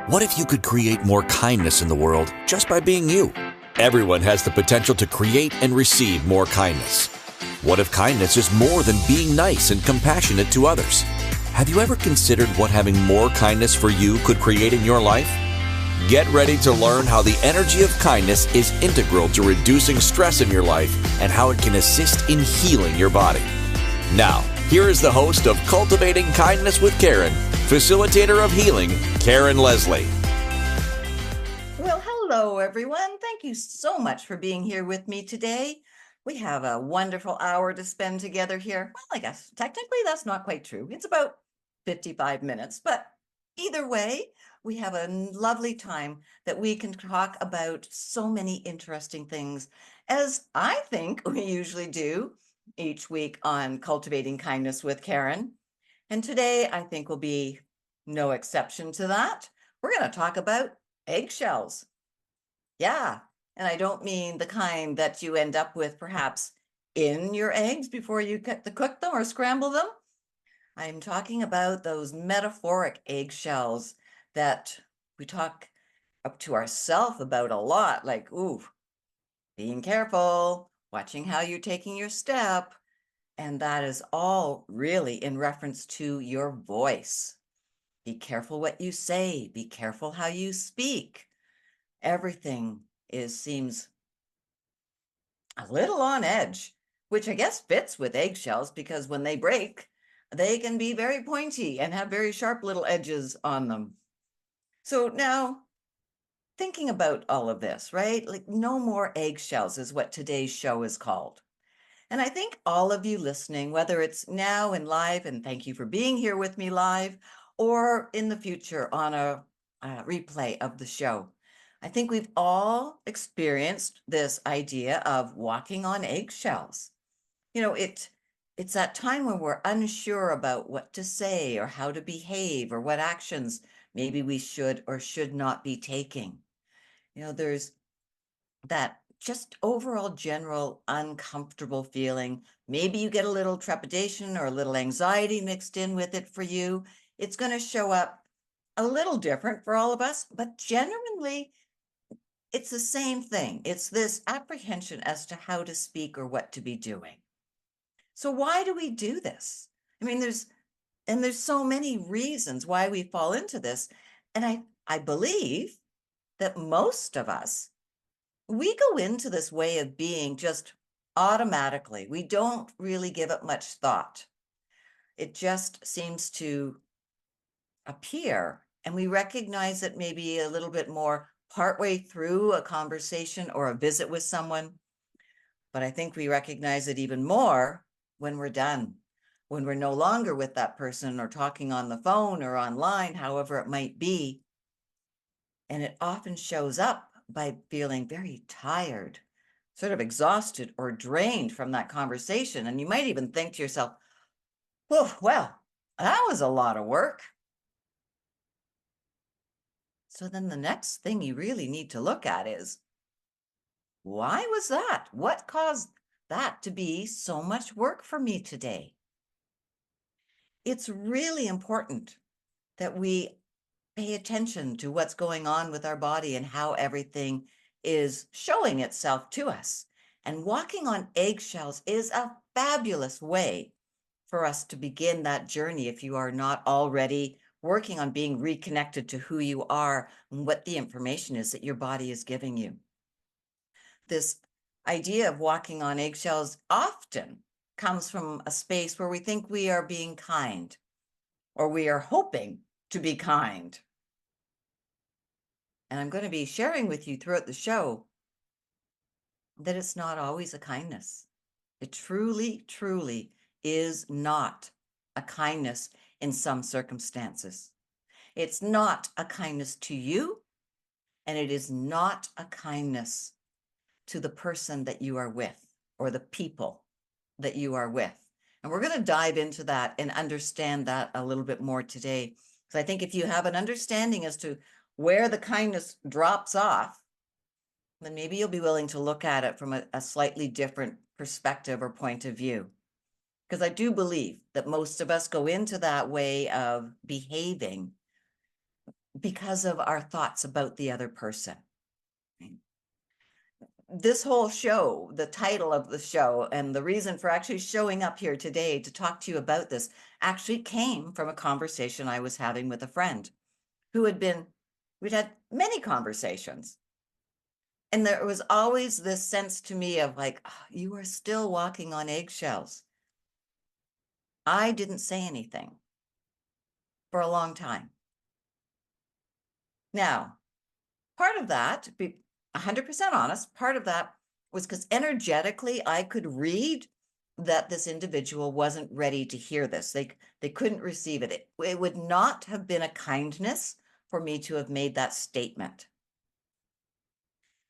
What if you could create more kindness in the world just by being you? Everyone has the potential to create and receive more kindness. What if kindness is more than being nice and compassionate to others? Have you ever considered what having more kindness for you could create in your life? Get ready to learn how the energy of kindness is integral to reducing stress in your life and how it can assist in healing your body. Now, here is the host of Cultivating Kindness with Karen, facilitator of healing, Karen Leslie. Well, hello, everyone. Thank you so much for being here with me today. We have a wonderful hour to spend together here. Well, I guess technically that's not quite true. It's about 55 minutes, but either way, we have a lovely time that we can talk about so many interesting things, as I think we usually do each week on Cultivating Kindness with Karen. And today, I think will be no exception to that. We're going to talk about eggshells. Yeah, and I don't mean the kind that you end up with perhaps in your eggs before you cook them or scramble them. I'm talking about those metaphoric eggshells that we talk up to ourselves about a lot, like, ooh, being careful, watching how you're taking your step. And that is all really in reference to your voice. Be careful what you say. Be careful how you speak. Everything seems a little on edge, which I guess fits with eggshells because when they break, they can be very pointy and have very sharp little edges on them. So now, thinking about all of this, right? Like, no more eggshells is what today's show is called. And I think all of you listening, whether it's now in live, and thank you for being here with me live, or in the future on a replay of the show, I think we've all experienced this idea of walking on eggshells. You know, it's that time when we're unsure about what to say or how to behave or what actions maybe we should or should not be taking. You know, there's that just overall general uncomfortable feeling. Maybe you get a little trepidation or a little anxiety mixed in with it for you. It's going to show up a little different for all of us, but generally it's the same thing. It's this apprehension as to how to speak or what to be doing. So why do we do this? I mean, there's so many reasons why we fall into this. And I believe that most of us, we go into this way of being just automatically. We don't really give it much thought. It just seems to appear, and we recognize it maybe a little bit more partway through a conversation or a visit with someone. But I think we recognize it even more when we're done, when we're no longer with that person or talking on the phone or online, however it might be. And it often shows up by feeling very tired, sort of exhausted or drained from that conversation. And you might even think to yourself, oh, well, that was a lot of work. So then the next thing you really need to look at is, why was that? What caused that to be so much work for me today? It's really important that we pay attention to what's going on with our body and how everything is showing itself to us. And walking on eggshells is a fabulous way for us to begin that journey if you are not already working on being reconnected to who you are and what the information is that your body is giving you. This idea of walking on eggshells often comes from a space where we think we are being kind or we are hoping to be kind. And I'm going to be sharing with you throughout the show that it's not always a kindness. It truly, truly is not a kindness in some circumstances. It's not a kindness to you, and it is not a kindness to the person that you are with or the people that you are with. And we're going to dive into that and understand that a little bit more today. Because I think if you have an understanding as to where the kindness drops off, then maybe you'll be willing to look at it from a slightly different perspective or point of view. Because I do believe that most of us go into that way of behaving because of our thoughts about the other person. This whole show, the title of the show, and the reason for actually showing up here today to talk to you about this actually came from a conversation I was having with a friend who we'd had many conversations. And there was always this sense to me of like, oh, you are still walking on eggshells. I didn't say anything for a long time. Now, part of that, to be 100% honest, part of that was because energetically I could read that this individual wasn't ready to hear this. They couldn't receive it. It would not have been a kindness for me to have made that statement.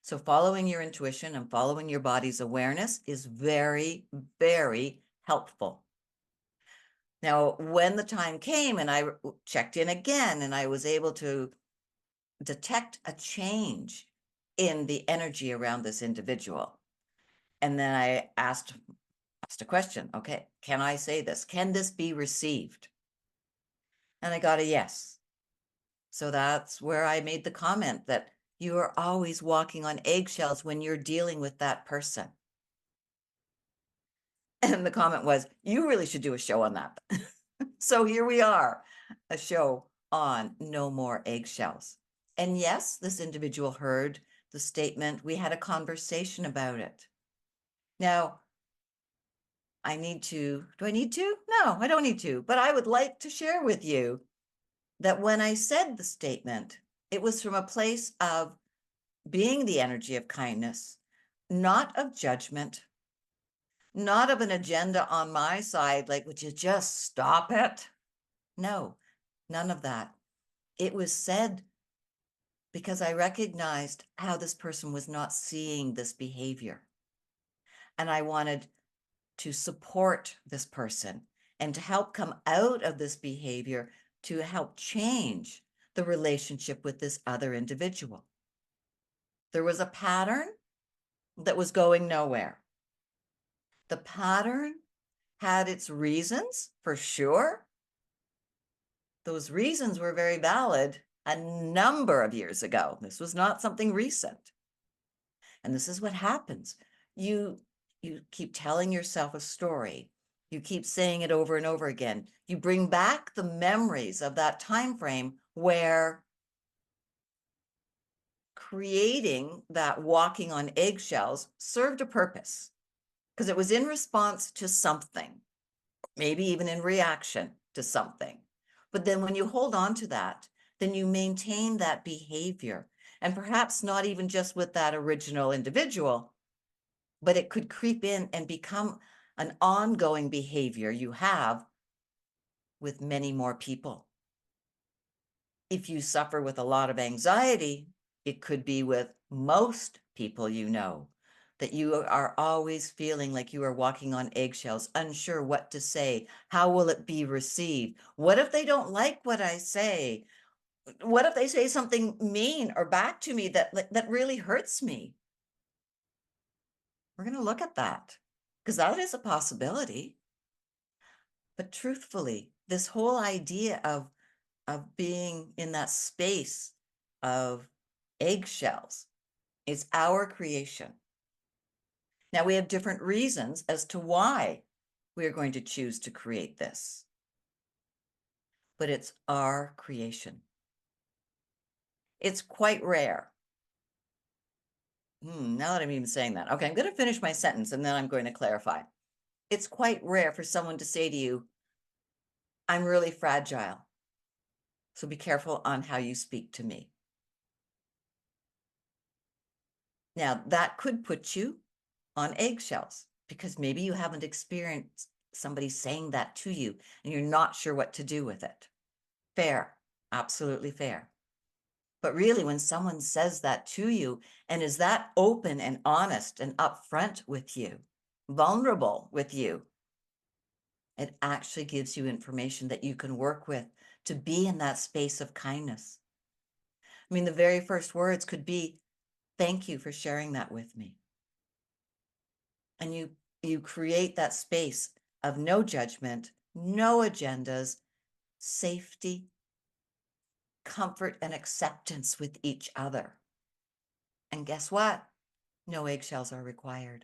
So following your intuition and following your body's awareness is very, very helpful. Now, when the time came and I checked in again and I was able to detect a change in the energy around this individual. And then I asked a question, okay, can I say this? Can this be received? And I got a yes. So that's where I made the comment that you are always walking on eggshells when you're dealing with that person. And the comment was, you really should do a show on that. So here we are, a show on no more eggshells. And yes, this individual heard the statement. We had a conversation about it. Now, do I need to? No, I don't need to, but I would like to share with you that when I said the statement, it was from a place of being the energy of kindness, not of judgment, not of an agenda on my side, like, would you just stop it? No, none of that. It was said because I recognized how this person was not seeing this behavior. And I wanted to support this person and to help come out of this behavior to help change the relationship with this other individual. There was a pattern that was going nowhere. The pattern had its reasons, for sure. Those reasons were very valid a number of years ago. This was not something recent. And this is what happens. You keep telling yourself a story. You keep saying it over and over again. You bring back the memories of that time frame where creating that walking on eggshells served a purpose because it was in response to something, maybe even in reaction to something. But then when you hold on to that, then you maintain that behavior, and perhaps not even just with that original individual, but it could creep in and become an ongoing behavior you have with many more people. If you suffer with a lot of anxiety, it could be with most people you know, that you are always feeling like you are walking on eggshells, unsure what to say. How will it be received? What if they don't like what I say? What if they say something mean or back to me that really hurts me? We're going to look at that because that is a possibility. But truthfully, this whole idea of being in that space of eggshells is our creation. Now, we have different reasons as to why we are going to choose to create this, but it's our creation. It's quite rare. Now that I'm even saying that, okay, I'm going to finish my sentence and then I'm going to clarify. It's quite rare for someone to say to you, I'm really fragile, so be careful on how you speak to me. Now, that could put you on eggshells because maybe you haven't experienced somebody saying that to you and you're not sure what to do with it. Fair, absolutely fair. But really, when someone says that to you and is that open and honest and upfront with you, vulnerable with you, it actually gives you information that you can work with to be in that space of kindness. I mean, the very first words could be, thank you for sharing that with me. And you create that space of no judgment, no agendas, safety, comfort and acceptance with each other. And guess what? No eggshells are required.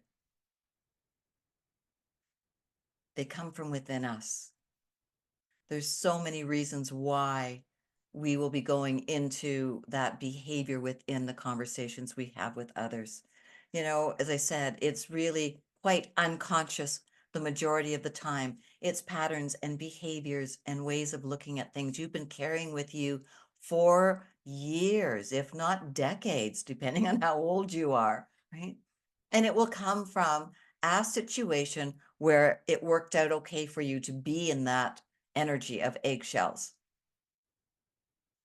They come from within us. There's so many reasons why we will be going into that behavior within the conversations we have with others. You know, as I said, it's really quite unconscious the majority of the time. It's patterns and behaviors and ways of looking at things you've been carrying with you for years, if not decades, depending on how old you are, right? And it will come from a situation where it worked out okay for you to be in that energy of eggshells.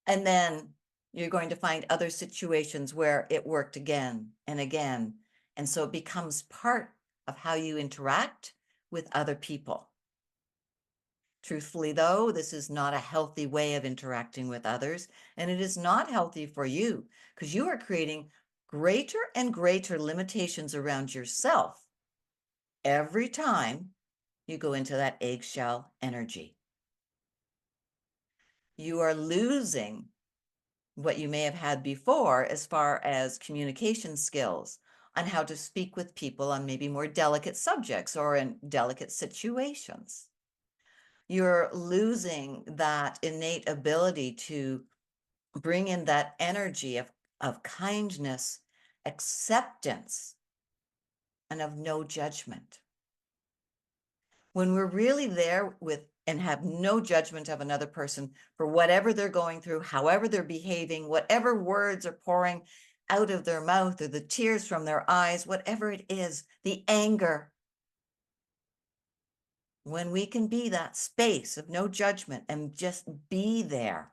And then you're going to find other situations where it worked again and again. And so it becomes part of how you interact with other people. Truthfully, though, this is not a healthy way of interacting with others, and it is not healthy for you because you are creating greater and greater limitations around yourself every time you go into that eggshell energy. You are losing what you may have had before as far as communication skills on how to speak with people on maybe more delicate subjects or in delicate situations. You're losing that innate ability to bring in that energy of kindness, acceptance, and of no judgment. When we're really there with and have no judgment of another person for whatever they're going through, however they're behaving, whatever words are pouring out of their mouth or the tears from their eyes, whatever it is, the anger. When we can be that space of no judgment and just be there,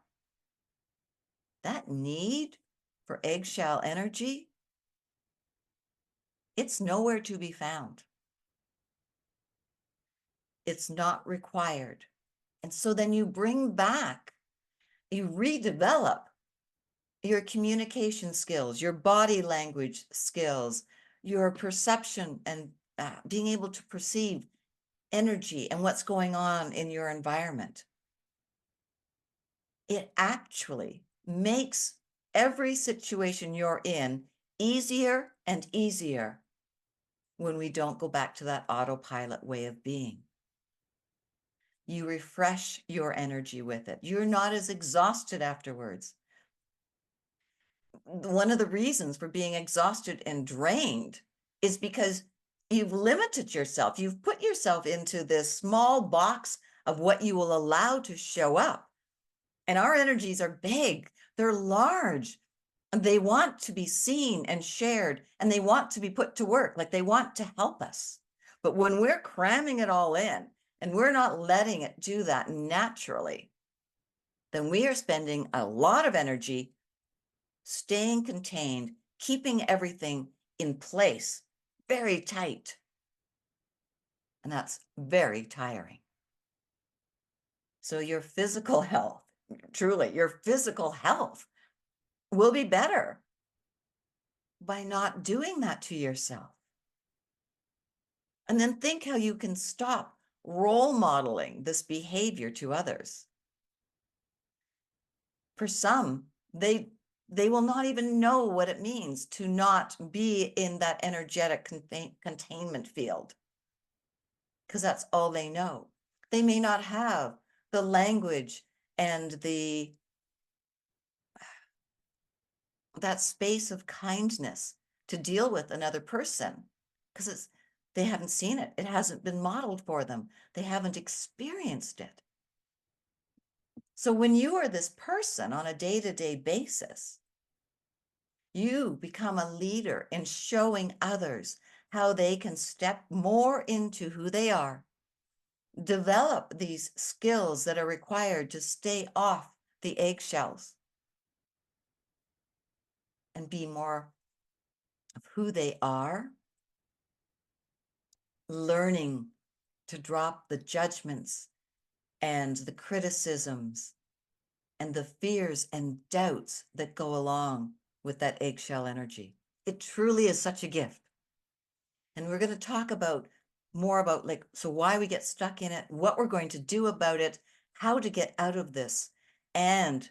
that need for eggshell energy, it's nowhere to be found. It's not required. And so then you bring back, you redevelop your communication skills, your body language skills, your perception and being able to perceive energy and what's going on in your environment. It actually makes every situation you're in easier and easier when we don't go back to that autopilot way of being. You refresh your energy with it. You're not as exhausted afterwards. One of the reasons for being exhausted and drained is because you've limited yourself. You've put yourself into this small box of what you will allow to show up. And our energies are big, they're large, and they want to be seen and shared, and they want to be put to work, like they want to help us. But when we're cramming it all in and we're not letting it do that naturally, then we are spending a lot of energy staying contained, keeping everything in place, very tight. And that's very tiring. So your physical health, truly, your physical health will be better by not doing that to yourself. And then think how you can stop role modeling this behavior to others. For some, they will not even know what it means to not be in that energetic containment field, because that's all they know. They may not have the language and that space of kindness to deal with another person because they haven't seen it. It hasn't been modeled for them. They haven't experienced it. So when you are this person on a day-to-day basis, you become a leader in showing others how they can step more into who they are, develop these skills that are required to stay off the eggshells and be more of who they are, learning to drop the judgments and the criticisms and the fears and doubts that go along with that eggshell energy. It truly is such a gift. And we're going to talk about more about so why we get stuck in it, what we're going to do about it, how to get out of this, and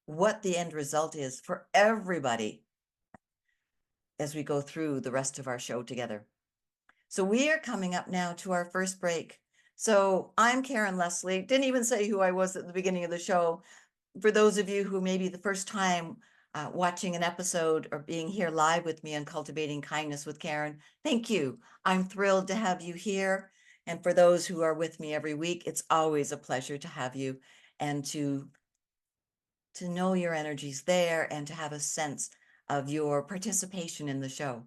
what the end result is for everybody as we go through the rest of our show together. So we are coming up now to our first break. So I'm Karen Leslie. Didn't even say who I was at the beginning of the show. For those of you who may be the first time watching an episode or being here live with me on Cultivating Kindness with Karen, thank you. I'm thrilled to have you here. And for those who are with me every week, it's always a pleasure to have you and to know your energy's there and to have a sense of your participation in the show.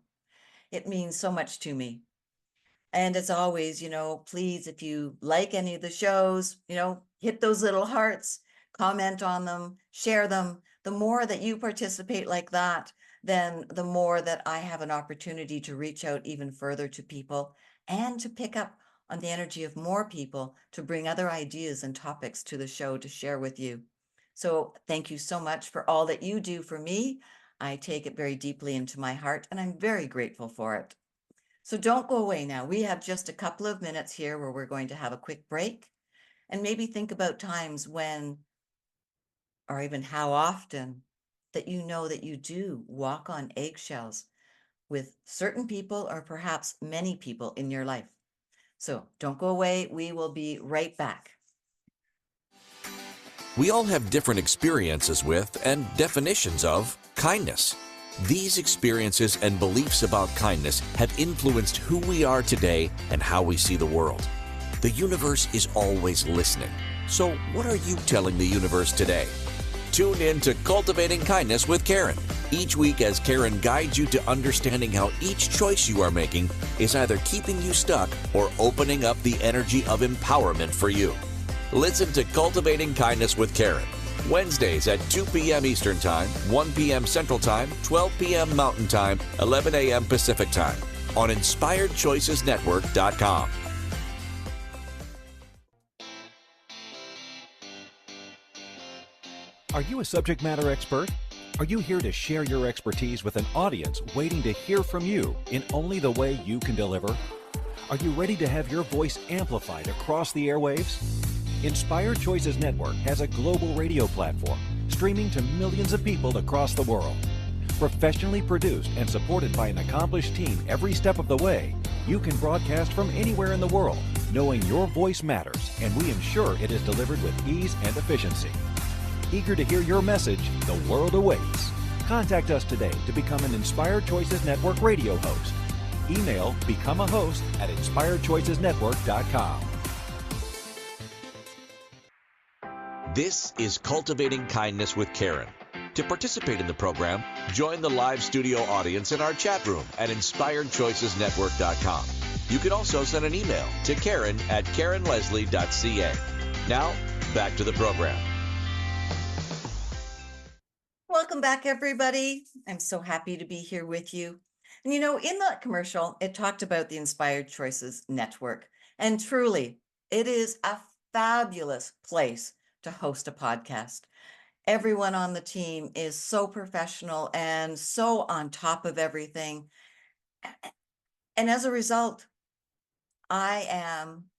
It means so much to me. And as always, please, if you like any of the shows, hit those little hearts, comment on them, share them. The more that you participate like that, then the more that I have an opportunity to reach out even further to people and to pick up on the energy of more people to bring other ideas and topics to the show to share with you. So thank you so much for all that you do for me. I take it very deeply into my heart, and I'm very grateful for it. So don't go away now. We have just a couple of minutes here where we're going to have a quick break and maybe think about times when, or even how often, that you know that you do walk on eggshells with certain people or perhaps many people in your life. So don't go away. We will be right back. We all have different experiences with and definitions of kindness. These experiences and beliefs about kindness have influenced who we are today and how we see the world. The universe is always listening. So what are you telling the universe today? Tune in to Cultivating Kindness with Karen. Each week as Karen guides you to understanding how each choice you are making is either keeping you stuck or opening up the energy of empowerment for you. Listen to Cultivating Kindness with Karen. Wednesdays at 2 p.m. Eastern Time, 1 p.m. Central Time, 12 p.m. Mountain Time, 11 a.m. Pacific Time on InspiredChoicesNetwork.com. Are you a subject matter expert? Are you here to share your expertise with an audience waiting to hear from you in only the way you can deliver? Are you ready to have your voice amplified across the airwaves? Inspired Choices Network has a global radio platform streaming to millions of people across the world. Professionally produced and supported by an accomplished team every step of the way, you can broadcast from anywhere in the world, knowing your voice matters, and we ensure it is delivered with ease and efficiency. Eager to hear your message, the world awaits. Contact us today to become an Inspired Choices Network radio host. Email becomeahost@inspiredchoicesnetwork.com. This is Cultivating Kindness with Karen. To participate in the program, join the live studio audience in our chat room at InspiredChoicesNetwork.com. You can also send an email to Karen@KarenLeslie.ca. Now, back to the program. Welcome back, everybody. I'm so happy to be here with you. And in that commercial, it talked about the Inspired Choices Network. And truly, it is a fabulous place to host a podcast. Everyone on the team is so professional and so on top of everything. And as a result, I am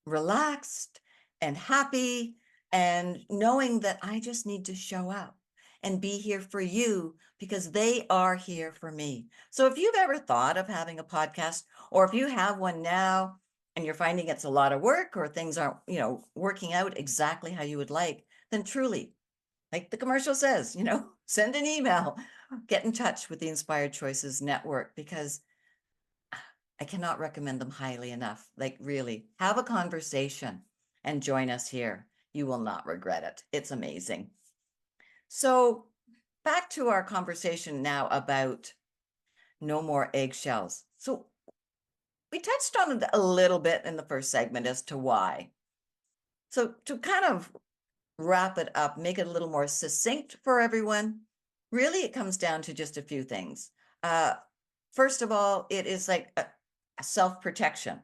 relaxed and happy and knowing that I just need to show up and be here for you because they are here for me. So if you've ever thought of having a podcast, or if you have one now and you're finding it's a lot of work or things aren't, working out exactly how you would like, then truly, like the commercial says, send an email, get in touch with the Inspired Choices Network, because I cannot recommend them highly enough. Like, really, have a conversation and join us here. You will not regret it. It's amazing. So back to our conversation now about no more eggshells. So we touched on it a little bit in the first segment as to why. So to kind of wrap it up, make it a little more succinct for everyone, really it comes down to just a few things. First of all, it is like a self-protection,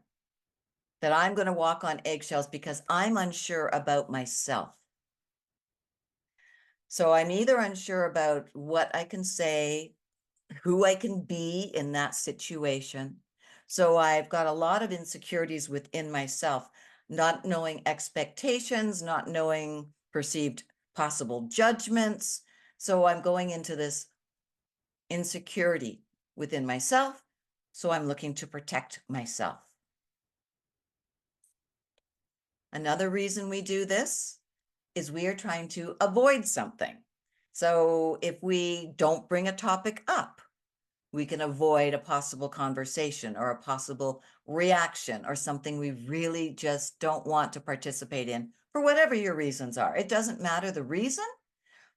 that I'm going to walk on eggshells because I'm unsure about myself. So I'm either unsure about what I can say, who I can be in that situation. So I've got a lot of insecurities within myself, not knowing expectations, not knowing perceived possible judgments, So I'm going into this insecurity within myself. So I'm looking to protect myself. Another reason we do this is we are trying to avoid something. So if we don't bring a topic up, we can avoid a possible conversation or a possible reaction or something we really just don't want to participate in for whatever your reasons are. It doesn't matter the reason,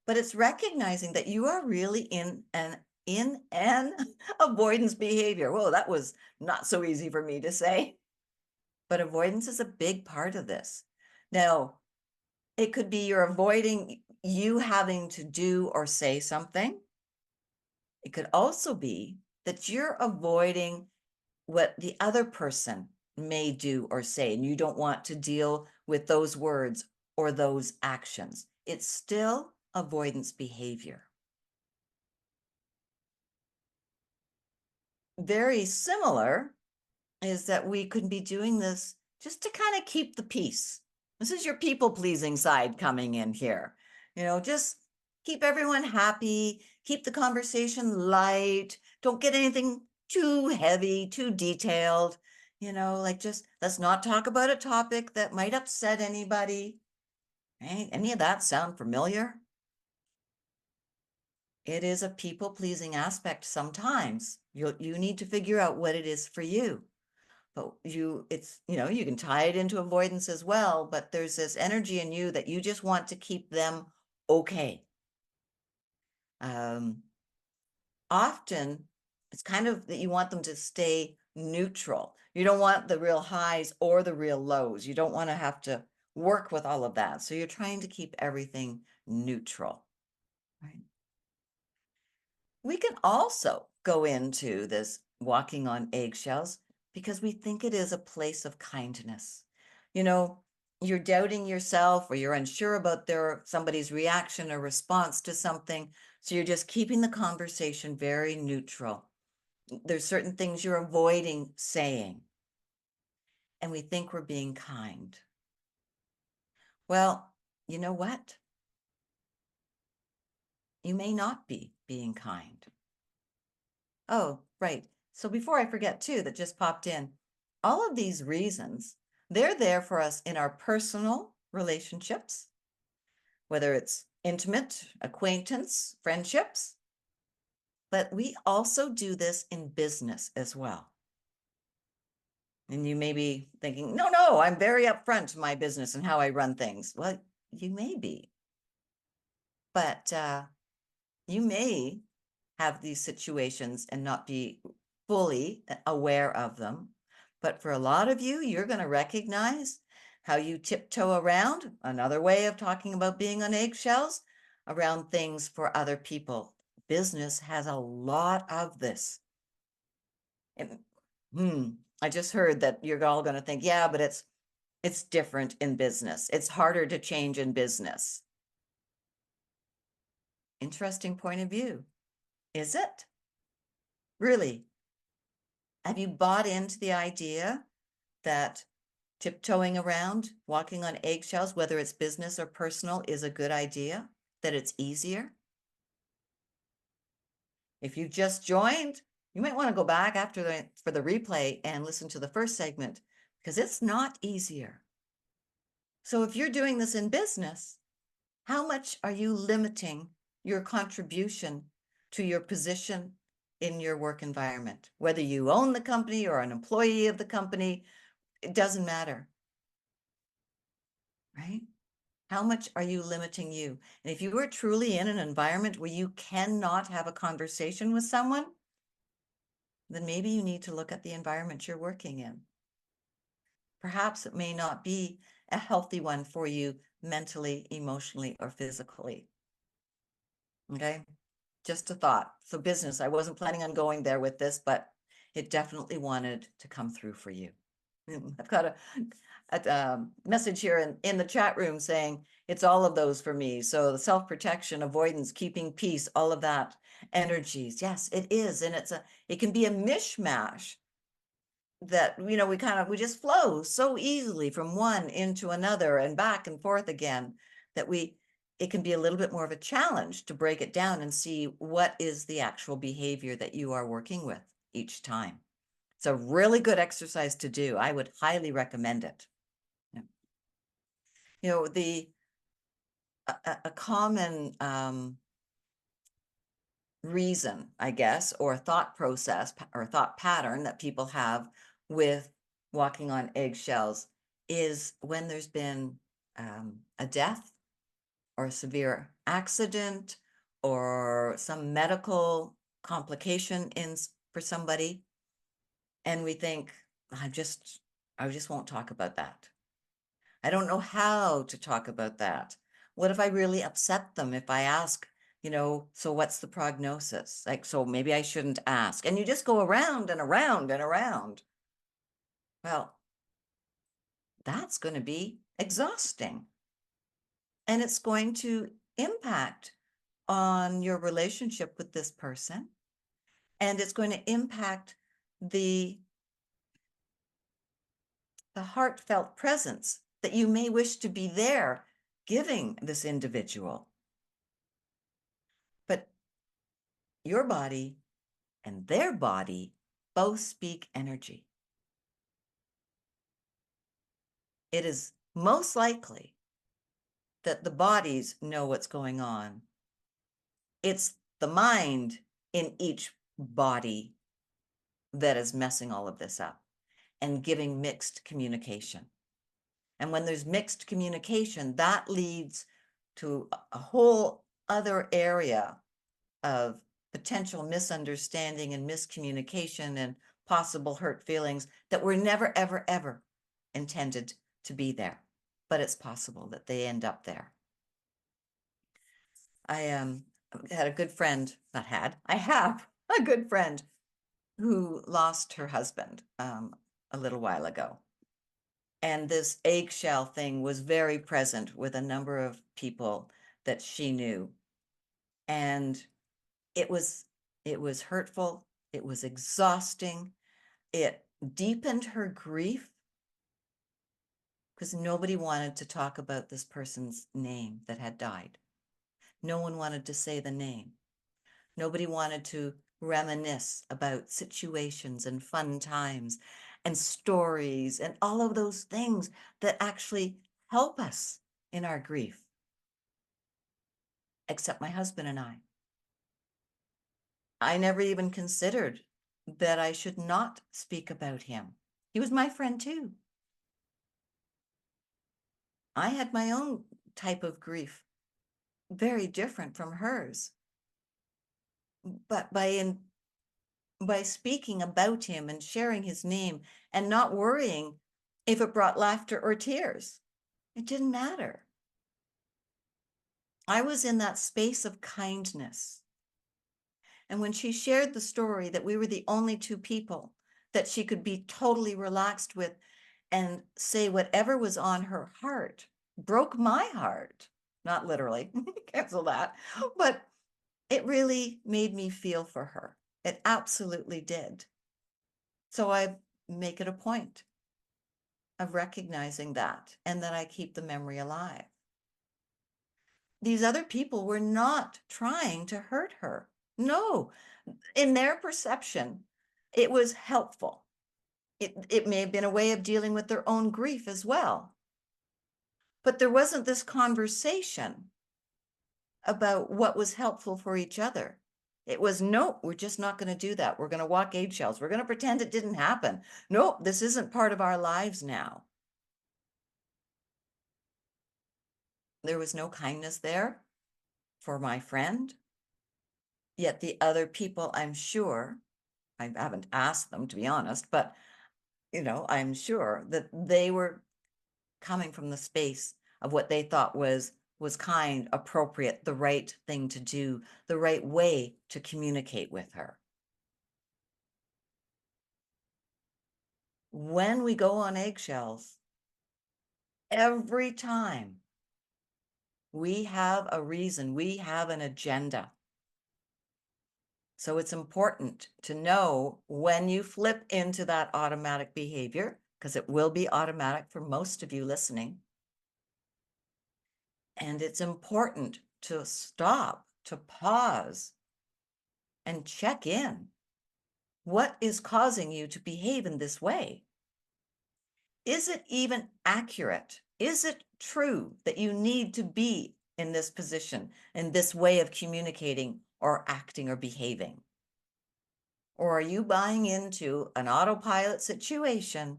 but it's recognizing that you are really in an avoidance behavior. Whoa, that was not so easy for me to say. But avoidance is a big part of this. Now, it could be you're avoiding you having to do or say something. It could also be that you're avoiding what the other person may do or say, and you don't want to deal with those words or those actions. It's still avoidance behavior. Very similar is that we could be doing this just to kind of keep the peace. This is your people-pleasing side coming in here. Just keep everyone happy, keep the conversation light, don't get anything too heavy, too detailed, just let's not talk about a topic that might upset anybody, right? Any of that sound familiar? It is a people-pleasing aspect sometimes. You need to figure out what it is for you. But you can tie it into avoidance as well, but there's this energy in you that you just want to keep them okay. Often it's kind of that you want them to stay neutral. You don't want the real highs or the real lows. You don't want to have to work with all of that. So you're trying to keep everything neutral, right? We can also go into this walking on eggshells because we think it is a place of kindness. You're doubting yourself or you're unsure about somebody's reaction or response to something. So you're just keeping the conversation very neutral. There's certain things you're avoiding saying. And we think we're being kind. Well, you know what? You may not be being kind. Oh, right. So before I forget too, that just popped in, all of these reasons, they're there for us in our personal relationships, whether it's intimate, acquaintance, friendships, but we also do this in business as well. And you may be thinking, no, I'm very upfront in my business and how I run things. Well, you may be, but you may have these situations and not be fully aware of them. But for a lot of you, you're going to recognize how you tiptoe around, another way of talking about being on eggshells, around things for other people. Business has a lot of this. I just heard that you're all going to think, yeah, but it's different in business. It's harder to change in business. Interesting point of view. Is it? Really? Have you bought into the idea that tiptoeing around, walking on eggshells, whether it's business or personal, is a good idea? That it's easier? If you just joined, you might want to go back for the replay and listen to the first segment because it's not easier. So if you're doing this in business, how much are you limiting your contribution to your position in your work environment? Whether you own the company or an employee of the company, it doesn't matter, right? How much are you limiting you? And if you are truly in an environment where you cannot have a conversation with someone, then maybe you need to look at the environment you're working in. Perhaps it may not be a healthy one for you mentally, emotionally, or physically. Okay, just a thought. So business, I wasn't planning on going there with this, but it definitely wanted to come through for you. I've got a message here in the chat room saying it's all of those for me. So the self-protection, avoidance, keeping peace, all of that energies. Yes, it is. And it can be a mishmash that, we just flow so easily from one into another and back and forth again that it can be a little bit more of a challenge to break it down and see what is the actual behavior that you are working with each time. It's a really good exercise to do. I would highly recommend it. Yeah. You know, a common reason, I guess, or thought process or thought pattern that people have with walking on eggshells is when there's been a death or a severe accident or some medical complication for somebody, and we think, I just won't talk about that. I don't know how to talk about that. What if I really upset them if I ask, so what's the prognosis? Like, so maybe I shouldn't ask. And you just go around and around and around. Well, that's going to be exhausting. And it's going to impact on your relationship with this person. And it's going to impact the heartfelt presence that you may wish to be there giving this individual. But your body and their body both speak energy. It is most likely that the bodies know what's going on. It's the mind in each body that is messing all of this up and giving mixed communication. And when there's mixed communication, that leads to a whole other area of potential misunderstanding and miscommunication and possible hurt feelings that were never, ever, ever intended to be there. But it's possible that they end up there. I had a good friend, I have a good friend who lost her husband a little while ago. And this eggshell thing was very present with a number of people that she knew. And it was hurtful. It was exhausting. It deepened her grief because nobody wanted to talk about this person's name that had died. No one wanted to say the name. Nobody wanted to reminisce about situations and fun times and stories and all of those things that actually help us in our grief. Except my husband and I. I never even considered that I should not speak about him. He was my friend too. I had my own type of grief, very different from hers. But by speaking about him and sharing his name and not worrying if it brought laughter or tears, it didn't matter. I was in that space of kindness. And when she shared the story that we were the only two people that she could be totally relaxed with and say whatever was on her heart, broke my heart. Not literally, cancel that, but it really made me feel for her. It absolutely did. So I make it a point of recognizing that and that I keep the memory alive. These other people were not trying to hurt her. No, in their perception, it was helpful. It may have been a way of dealing with their own grief as well. But there wasn't this conversation about what was helpful for each other. It was, nope, we're just not going to do that. We're going to walk eggshells. We're going to pretend it didn't happen. Nope, this isn't part of our lives now. There was no kindness there for my friend. Yet the other people, I'm sure, I haven't asked them to be honest, but I'm sure that they were coming from the space of what they thought was kind, appropriate, the right thing to do, the right way to communicate with her. When we go on eggshells, every time we have a reason, we have an agenda. So it's important to know when you flip into that automatic behavior, because it will be automatic for most of you listening. And it's important to stop, to pause, and check in. What is causing you to behave in this way? Is it even accurate? Is it true that you need to be in this position, in this way of communicating or acting or behaving? Or are you buying into an autopilot situation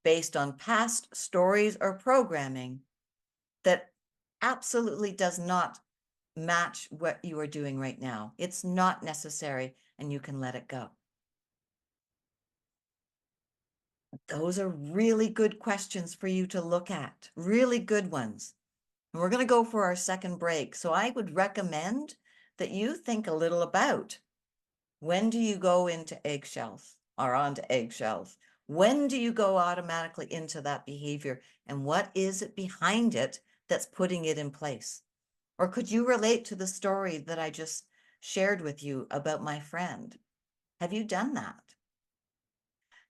based on past stories or programming that absolutely does not match what you are doing right now? It's not necessary, and you can let it go. Those are really good questions for you to look at, really good ones. And we're going to go for our second break. So I would recommend that you think a little about, when do you go into eggshells or onto eggshells? When do you go automatically into that behavior? And what is it behind it that's putting it in place? Or could you relate to the story that I just shared with you about my friend? Have you done that?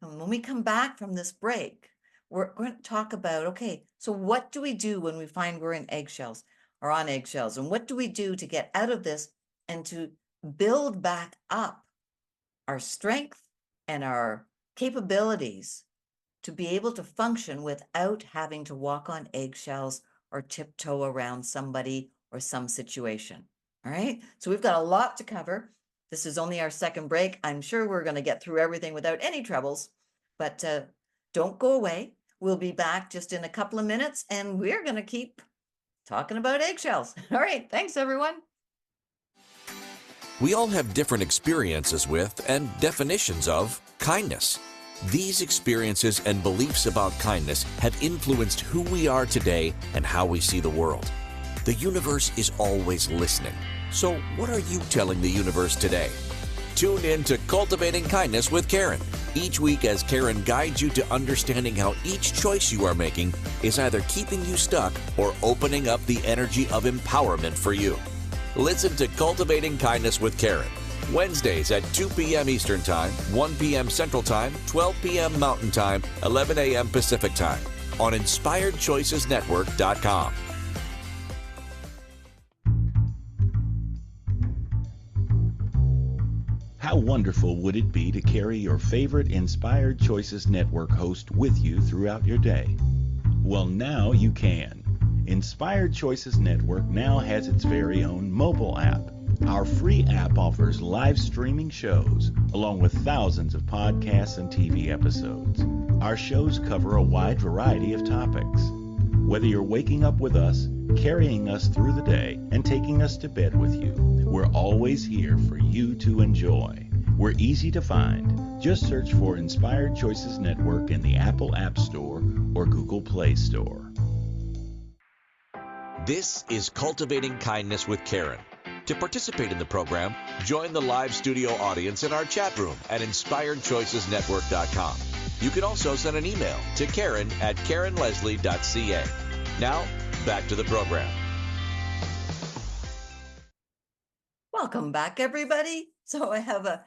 And when we come back from this break, we're going to talk about, okay, so what do we do when we find we're in eggshells or on eggshells? And what do we do to get out of this and to build back up our strength and our capabilities to be able to function without having to walk on eggshells or tiptoe around somebody or some situation? All right, so we've got a lot to cover. This is only our second break. I'm sure we're going to get through everything without any troubles, but don't go away. We'll be back just in a couple of minutes, and we're going to keep talking about eggshells. All right, thanks, everyone. We all have different experiences with and definitions of kindness. These experiences and beliefs about kindness have influenced who we are today and how we see the world. The universe is always listening. So what are you telling the universe today? Tune in to Cultivating Kindness with Karen each week as Karen guides you to understanding how each choice you are making is either keeping you stuck or opening up the energy of empowerment for you. Listen to Cultivating Kindness with Karen, Wednesdays at 2 p.m. Eastern Time, 1 p.m. Central Time, 12 p.m. Mountain Time, 11 a.m. Pacific Time on InspiredChoicesNetwork.com. How wonderful would it be to carry your favorite Inspired Choices Network host with you throughout your day? Well, now you can. Inspired Choices Network now has its very own mobile app. Our free app offers live streaming shows, along with thousands of podcasts and TV episodes. Our shows cover a wide variety of topics. Whether you're waking up with us, carrying us through the day, and taking us to bed with you, we're always here for you to enjoy. We're easy to find. Just search for Inspired Choices Network in the Apple App Store or Google Play Store. This is Cultivating Kindness with Karen. To participate in the program, join the live studio audience in our chat room at InspiredChoicesNetwork.com. You can also send an email to Karen@KarenLeslie.ca. Now, back to the program. Welcome back, everybody. So I have a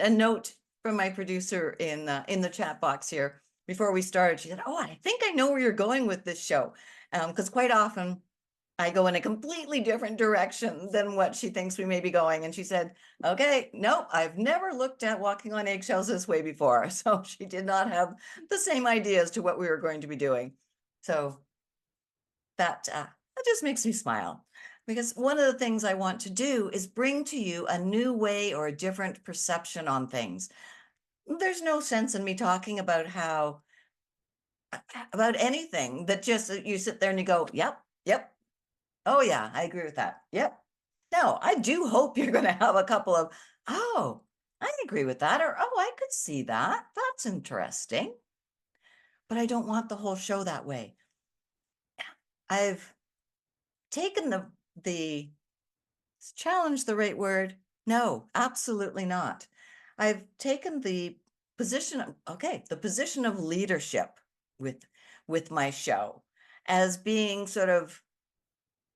note from my producer in the chat box here. Before we started, she said, "Oh, I think I know where you're going with this show," because quite often I go in a completely different direction than what she thinks we may be going. And she said, "Okay, no, I've never looked at walking on eggshells this way before." So she did not have the same idea as to what we were going to be doing. So that just makes me smile, because one of the things I want to do is bring to you a new way or a different perception on things. There's no sense in me talking about about anything that just you sit there and you go, yep, oh yeah, I agree with that. Yep. No, I do hope you're going to have a couple of, oh, I agree with that, or oh, I could see that. That's interesting. But I don't want the whole show that way. I've taken the is challenge the right word? No, absolutely not. I've taken the position of, the position of leadership with my show as being sort of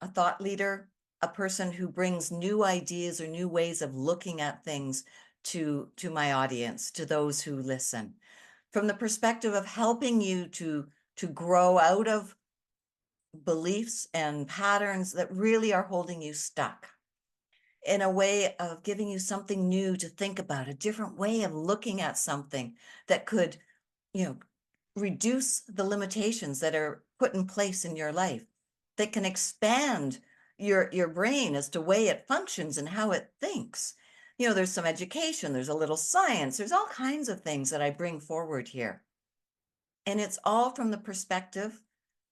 a thought leader, a person who brings new ideas or new ways of looking at things to my audience, to those who listen, from the perspective of helping you to grow out of beliefs and patterns that really are holding you stuck, in a way of giving you something new to think about, a different way of looking at something that could, reduce the limitations that are put in place in your life, that can expand your brain as to way it functions and how it thinks. There's some education, there's a little science, there's all kinds of things that I bring forward here. And it's all from the perspective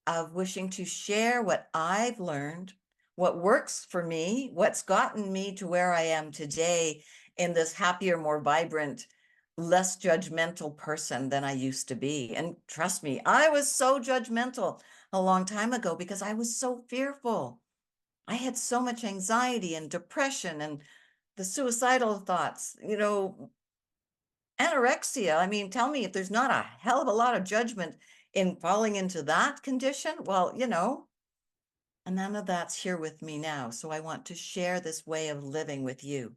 of wishing to share what I've learned, what works for me, what's gotten me to where I am today in this happier, more vibrant, less judgmental person than I used to be. And trust me, I was so judgmental a long time ago because I was so fearful. I had so much anxiety and depression and the suicidal thoughts, anorexia. I mean, tell me if there's not a hell of a lot of judgment in falling into that condition. Well, and none of that's here with me now. So I want to share this way of living with you.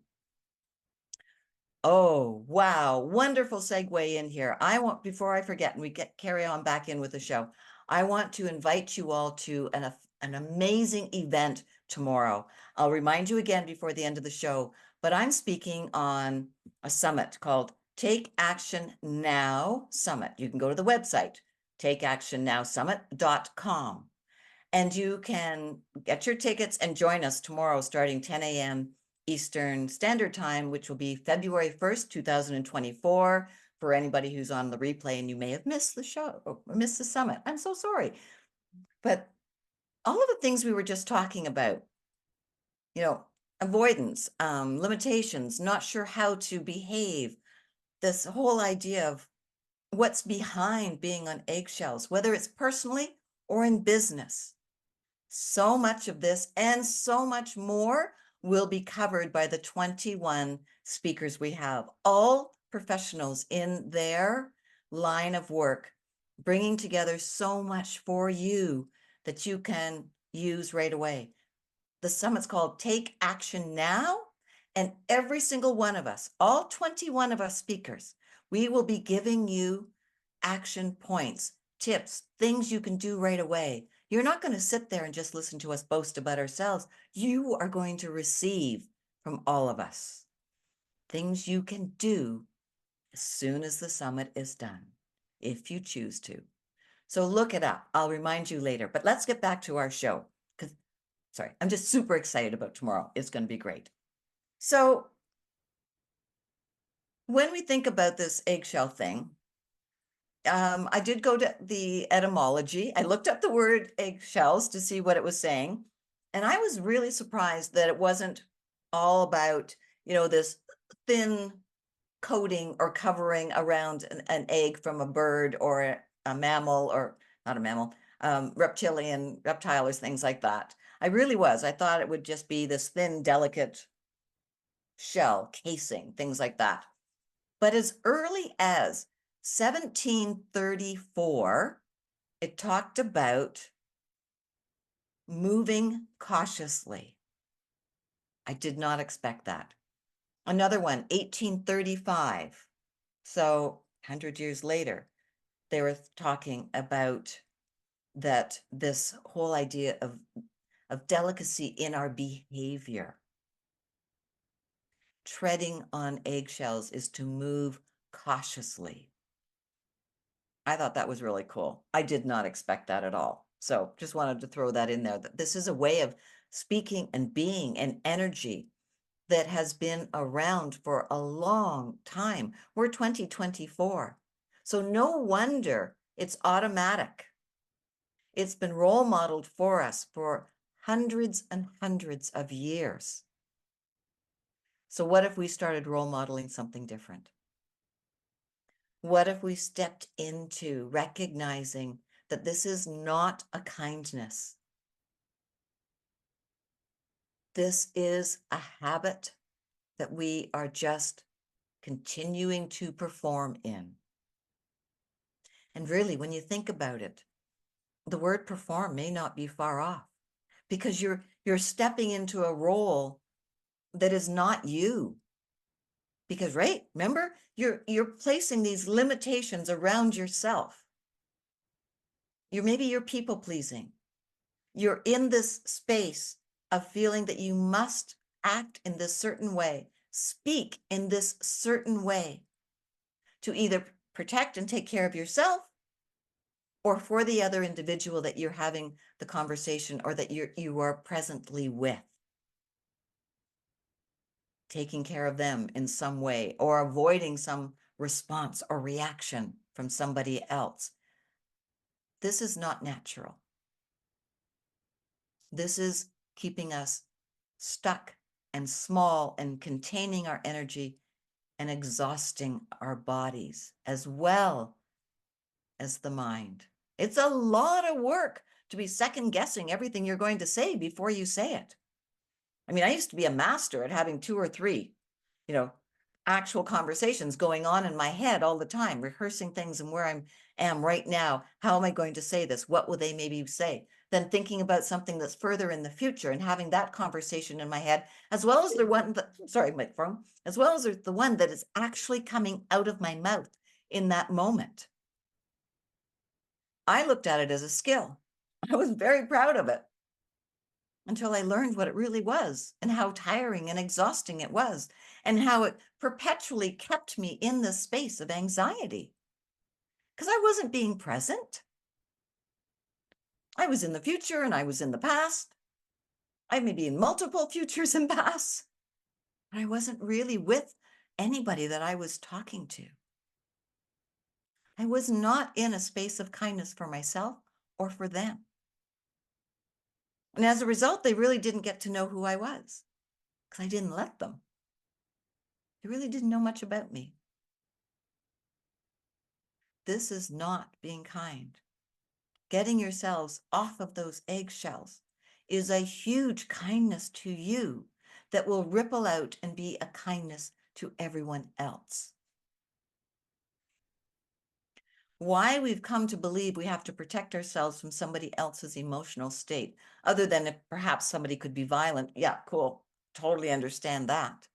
Oh, wow. Wonderful segue in here. Before I forget, and we carry on back in with the show, I want to invite you all to an amazing event tomorrow. I'll remind you again before the end of the show, but I'm speaking on a summit called Take Action Now Summit. You can go to the website, takeactionnowsummit.com. And you can get your tickets and join us tomorrow starting 10 a.m. Eastern Standard Time, which will be February 1st, 2024. For anybody who's on the replay and you may have missed the show or missed the summit, I'm so sorry. But all of the things we were just talking about, avoidance, limitations, not sure how to behave, this whole idea of what's behind being on eggshells, whether it's personally or in business. So much of this and so much more will be covered by the 21 speakers we have, all professionals in their line of work, bringing together so much for you that you can use right away. The summit's called Take Action Now, and every single one of us, all 21 of us speakers, we will be giving you action points, tips, things you can do right away. You're not going to sit there and just listen to us boast about ourselves. You are going to receive from all of us things you can do as soon as the summit is done, if you choose to. So look it up. I'll remind you later, but let's get back to our show. I'm just super excited about tomorrow. It's going to be great. So when we think about this eggshell thing, I did go to the etymology. I looked up the word eggshells to see what it was saying. And I was really surprised that it wasn't all about, this thin coating or covering around an egg from a bird or a mammal, or not a mammal, reptile or things like that. I really was. I thought it would just be this thin, delicate shell, casing, things like that. But as early as 1734, it talked about moving cautiously. I did not expect that. Another one, 1835. So 100 years later, they were talking about that, this whole idea of delicacy in our behavior. Treading on eggshells is to move cautiously. I thought that was really cool. I did not expect that at all. So just wanted to throw that in there. That this is a way of speaking and being an energy that has been around for a long time. We're 2024. So no wonder it's automatic. It's been role modeled for us for hundreds and hundreds of years. So what if we started role modeling something different? What if we stepped into recognizing that this is not a kindness? This is a habit that we are just continuing to perform in. And really, when you think about it, the word perform may not be far off, because you're stepping into a role that is not you. Because, right, remember, you're placing these limitations around yourself. Maybe you're people pleasing. You're in this space of feeling that you must act in this certain way, speak in this certain way to either protect and take care of yourself or for the other individual that you're having the conversation or that you are presently with. Taking care of them in some way or avoiding some response or reaction from somebody else. This is not natural. This is keeping us stuck and small and containing our energy and exhausting our bodies as well as the mind. It's a lot of work to be second guessing everything you're going to say before you say it. I mean, I used to be a master at having 2 or 3, actual conversations going on in my head all the time, rehearsing things and where I am right now. How am I going to say this? What will they maybe say? Then thinking about something that's further in the future and having that conversation in my head, as well as the one that, sorry, microphone, as well as the one that is actually coming out of my mouth in that moment. I looked at it as a skill. I was very proud of it until I learned what it really was and how tiring and exhausting it was and how it perpetually kept me in this space of anxiety because I wasn't being present. I was in the future and I was in the past. I may be in multiple futures and pasts, but I wasn't really with anybody that I was talking to. I was not in a space of kindness for myself or for them. And as a result, they really didn't get to know who I was because I didn't let them. They really didn't know much about me. This is not being kind. Getting yourselves off of those eggshells is a huge kindness to you that will ripple out and be a kindness to everyone else. Why we've come to believe we have to protect ourselves from somebody else's emotional state, other than if perhaps somebody could be violent. Yeah, cool. Totally understand that.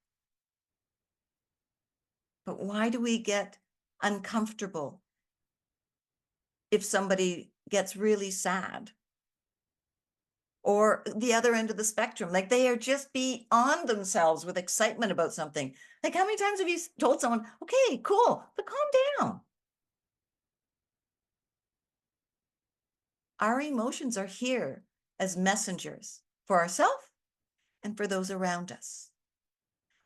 But why do we get uncomfortable if somebody gets really sad? Or the other end of the spectrum, like they are just beyond themselves with excitement about something. Like how many times have you told someone, okay, cool, but calm down? Our emotions are here as messengers for ourselves and for those around us.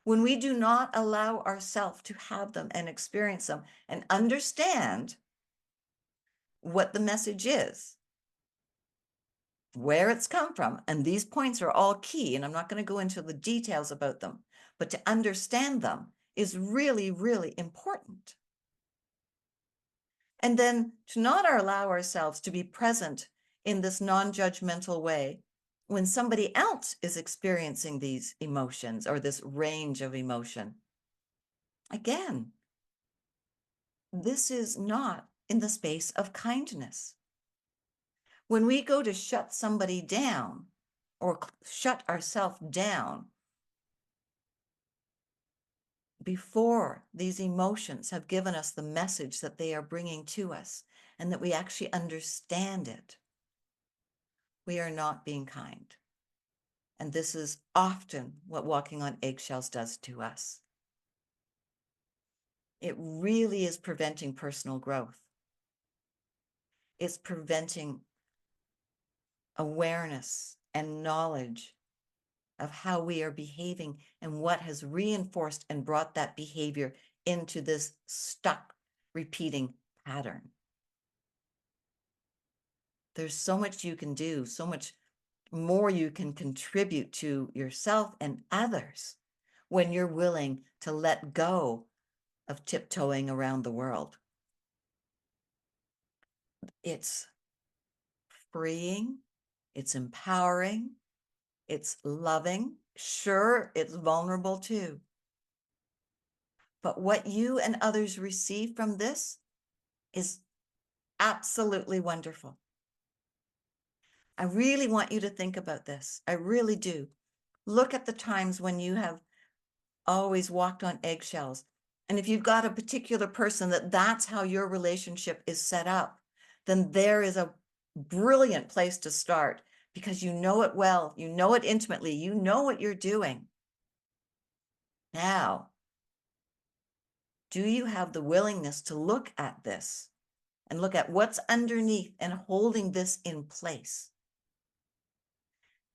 When we do not allow ourselves to have them and experience them and understand what the message is, where it's come from, and these points are all key, and I'm not going to go into the details about them, but to understand them is really, really important. And then to not allow ourselves to be present in this non-judgmental way when somebody else is experiencing these emotions or this range of emotion. Again, this is not in the space of kindness. When we go to shut somebody down or shut ourselves down before these emotions have given us the message that they are bringing to us and that we actually understand it, we are not being kind. And this is often what walking on eggshells does to us. It really is preventing personal growth. It's preventing awareness and knowledge of how we are behaving and what has reinforced and brought that behavior into this stuck, repeating pattern. There's so much you can do, so much more you can contribute to yourself and others when you're willing to let go of tiptoeing around the world. It's freeing, it's empowering, it's loving. Sure, it's vulnerable too. But what you and others receive from this is absolutely wonderful. I really want you to think about this. I really do. Look at the times when you have always walked on eggshells. And if you've got a particular person that's how your relationship is set up, then there is a brilliant place to start because you know it well, you know it intimately, you know what you're doing. Now, do you have the willingness to look at this and look at what's underneath and holding this in place?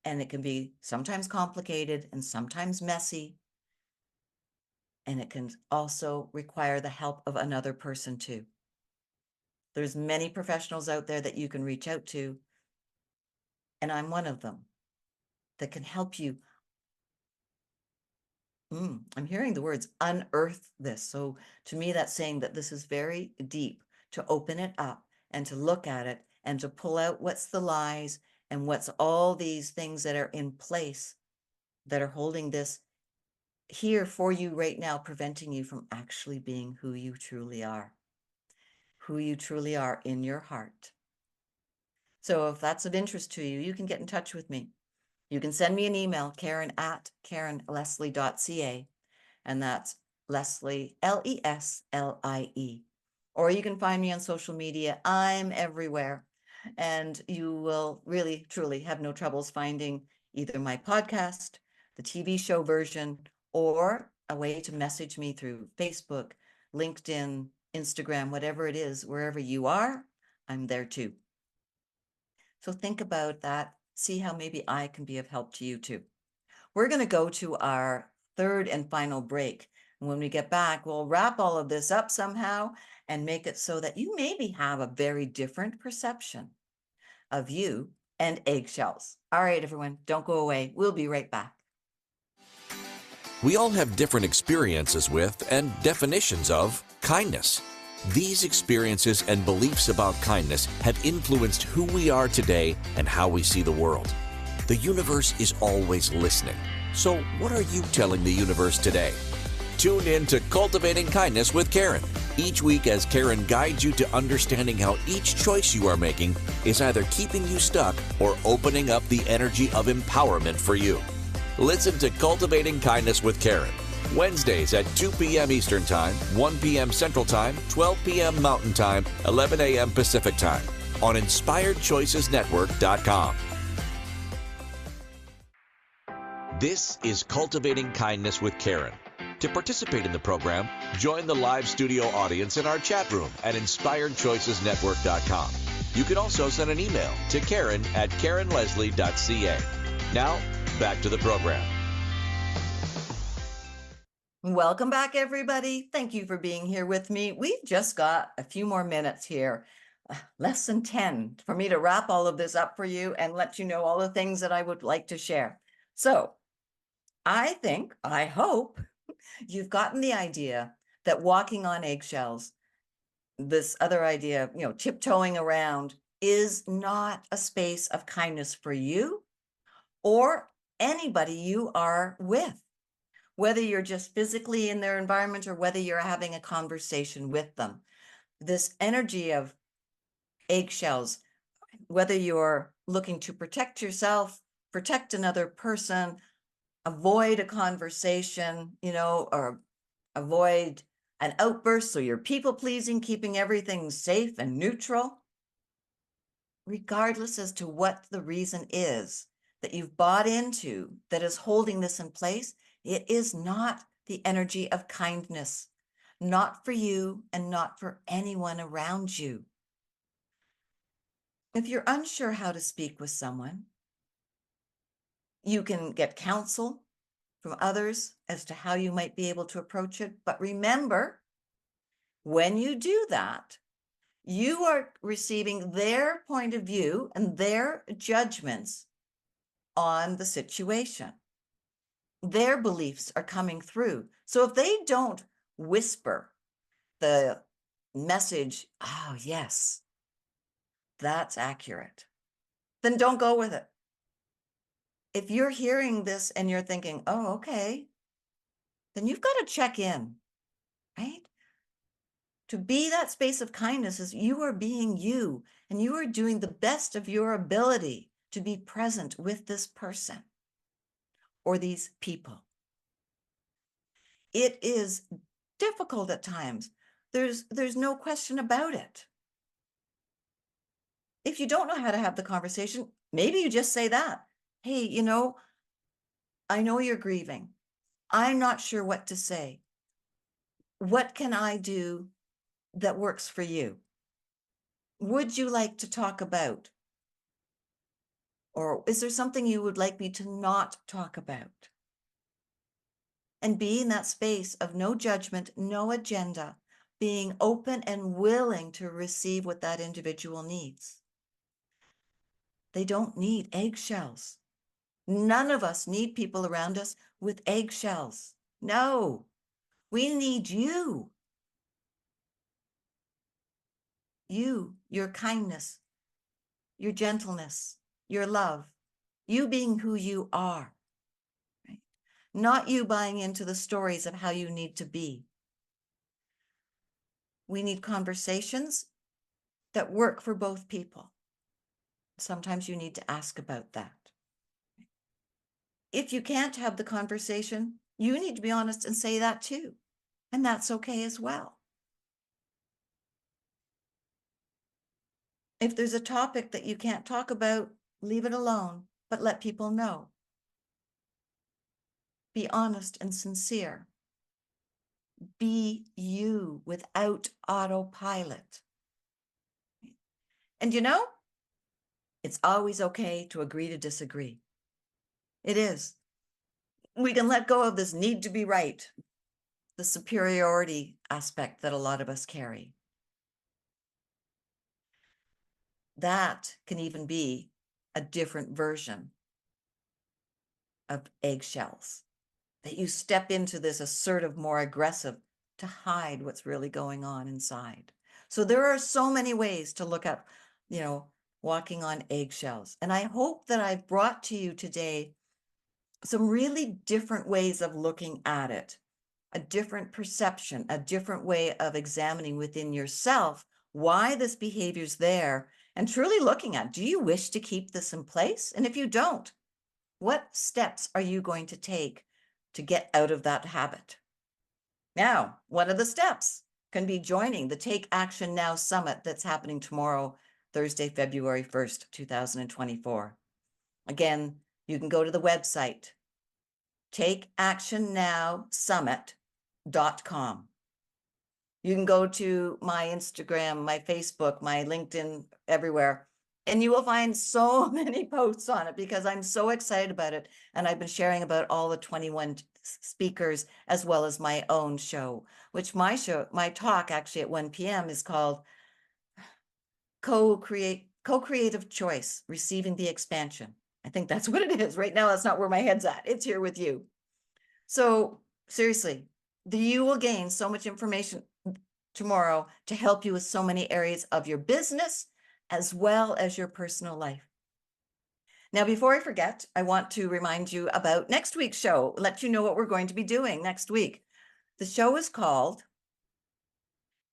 And it can be sometimes complicated and sometimes messy. And it can also require the help of another person too. There's many professionals out there that you can reach out to, and I'm one of them, that can help you. I'm hearing the words unearth this. So to me, that's saying that this is very deep, to open it up and to look at it and to pull out what's the lies and what's all these things that are in place that are holding this here for you right now, preventing you from actually being who you truly are in your heart. So if that's of interest to you, you can get in touch with me. You can send me an email, karen@karenleslie.ca, and that's Leslie, Leslie. Or you can find me on social media. I'm everywhere. And you will really, truly have no troubles finding either my podcast, the TV show version, or a way to message me through Facebook, LinkedIn, Instagram, whatever it is, wherever you are, I'm there too. So think about that. See how maybe I can be of help to you too. We're going to go to our third and final break. And when we get back, we'll wrap all of this up somehow and make it so that you maybe have a very different perception of you and eggshells. All right, everyone, don't go away. We'll be right back. We all have different experiences with and definitions of kindness. These experiences and beliefs about kindness have influenced who we are today and how we see the world. The universe is always listening. So what are you telling the universe today? Tune in to Cultivating Kindness with Karen each week as Karen guides you to understanding how each choice you are making is either keeping you stuck or opening up the energy of empowerment for you. Listen to Cultivating Kindness with Karen, Wednesdays at 2 p.m. Eastern Time, 1 p.m. Central Time, 12 p.m. Mountain Time, 11 a.m. Pacific Time on InspiredChoicesNetwork.com. This is Cultivating Kindness with Karen. To participate in the program, join the live studio audience in our chat room at InspiredChoicesNetwork.com. You can also send an email to Karen@KarenLeslie.ca. Now, back to the program. Welcome back, everybody. Thank you for being here with me. We've just got a few more minutes here, less than 10, for me to wrap all of this up for you and let you know all the things that I would like to share. So I hope you've gotten the idea that walking on eggshells, this other idea, tiptoeing around, is not a space of kindness for you or anybody you are with, whether you're just physically in their environment or whether you're having a conversation with them. This energy of eggshells, whether you're looking to protect yourself, protect another person, avoid a conversation, or avoid an outburst, so you're people-pleasing, keeping everything safe and neutral, regardless as to what the reason is that you've bought into that is holding this in place, it is not the energy of kindness, not for you and not for anyone around you. If you're unsure how to speak with someone, you can get counsel from others as to how you might be able to approach it. But remember, when you do that, you are receiving their point of view and their judgments on the situation. Their beliefs are coming through. So if they don't whisper the message, oh, yes, that's accurate, then don't go with it. If you're hearing this and you're thinking, oh, okay, then you've got to check in, right? To be that space of kindness is you are being you, and you are doing the best of your ability to be present with this person or these people. It is difficult at times. There's no question about it. If you don't know how to have the conversation, maybe you just say that. Hey, I know you're grieving. I'm not sure what to say. What can I do that works for you? Would you like to talk about? Or is there something you would like me to not talk about? And be in that space of no judgment, no agenda, being open and willing to receive what that individual needs. They don't need eggshells. None of us need people around us with eggshells. No, we need you. You, your kindness, your gentleness, your love, you being who you are, right? Not you buying into the stories of how you need to be. We need conversations that work for both people. Sometimes you need to ask about that. If you can't have the conversation, you need to be honest and say that too. And that's okay as well. If there's a topic that you can't talk about, leave it alone, but let people know. Be honest and sincere. Be you without autopilot. And it's always okay to agree to disagree. It is. We can let go of this need to be right, the superiority aspect that a lot of us carry. That can even be a different version of eggshells, that you step into this assertive, more aggressive to hide what's really going on inside. So there are so many ways to look at, walking on eggshells. And I hope that I've brought to you today some really different ways of looking at it, a different perception, a different way of examining within yourself why this behavior's there, and truly looking at, do you wish to keep this in place? And if you don't, what steps are you going to take to get out of that habit? Now, one of the steps can be joining the Take Action Now Summit that's happening tomorrow, Thursday, February 1st, 2024. Again, you can go to the website, takeactionnowsummit.com. You can go to my Instagram, my Facebook, my LinkedIn, everywhere, and you will find so many posts on it because I'm so excited about it. And I've been sharing about all the 21 speakers as well as my own show, which my talk actually at 1 p.m. is called Co-Creative Choice, Receiving the Expansion. I think that's what it is. Right now, that's not where my head's at. It's here with you. So seriously, you will gain so much information tomorrow to help you with so many areas of your business as well as your personal life. Now, before I forget, I want to remind you about next week's show, let you know what we're going to be doing next week. The show is called,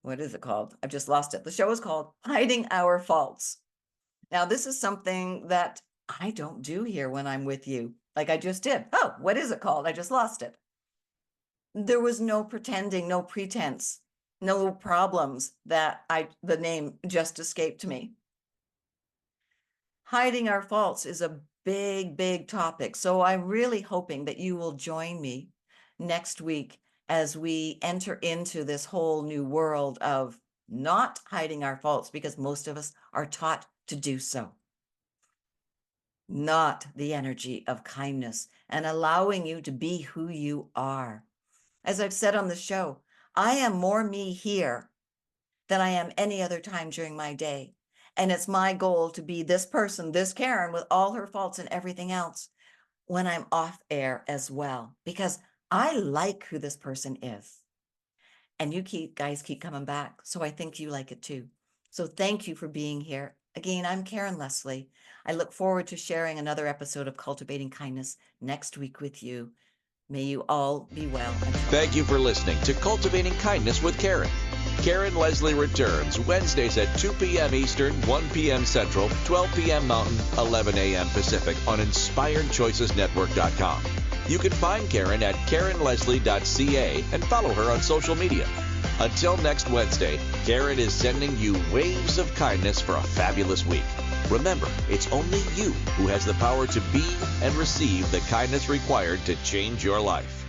what is it called? I've just lost it. The show is called Hiding Our Faults. Now, this is something that I don't do here when I'm with you, like I just did. Oh, what is it called? I just lost it. There was no pretending, no pretense, no problems that the name just escaped me. Hiding our faults is a big, big topic. So I'm really hoping that you will join me next week as we enter into this whole new world of not hiding our faults, because most of us are taught to do so. Not the energy of kindness and allowing you to be who you are. As I've said on the show, I am more me here than I am any other time during my day. And it's my goal to be this person, this Karen, with all her faults and everything else when I'm off air as well, because I like who this person is. And you guys keep coming back. So I think you like it too. So thank you for being here. Again, I'm Karen Leslie. I look forward to sharing another episode of Cultivating Kindness next week with you. May you all be well. Thank you for listening to Cultivating Kindness with Karen. Karen Leslie returns Wednesdays at 2 p.m. Eastern, 1 p.m. Central, 12 p.m. Mountain, 11 a.m. Pacific on InspiredChoicesNetwork.com. You can find Karen at KarenLeslie.ca and follow her on social media. Until next Wednesday, Karen is sending you waves of kindness for a fabulous week. Remember, it's only you who has the power to be and receive the kindness required to change your life.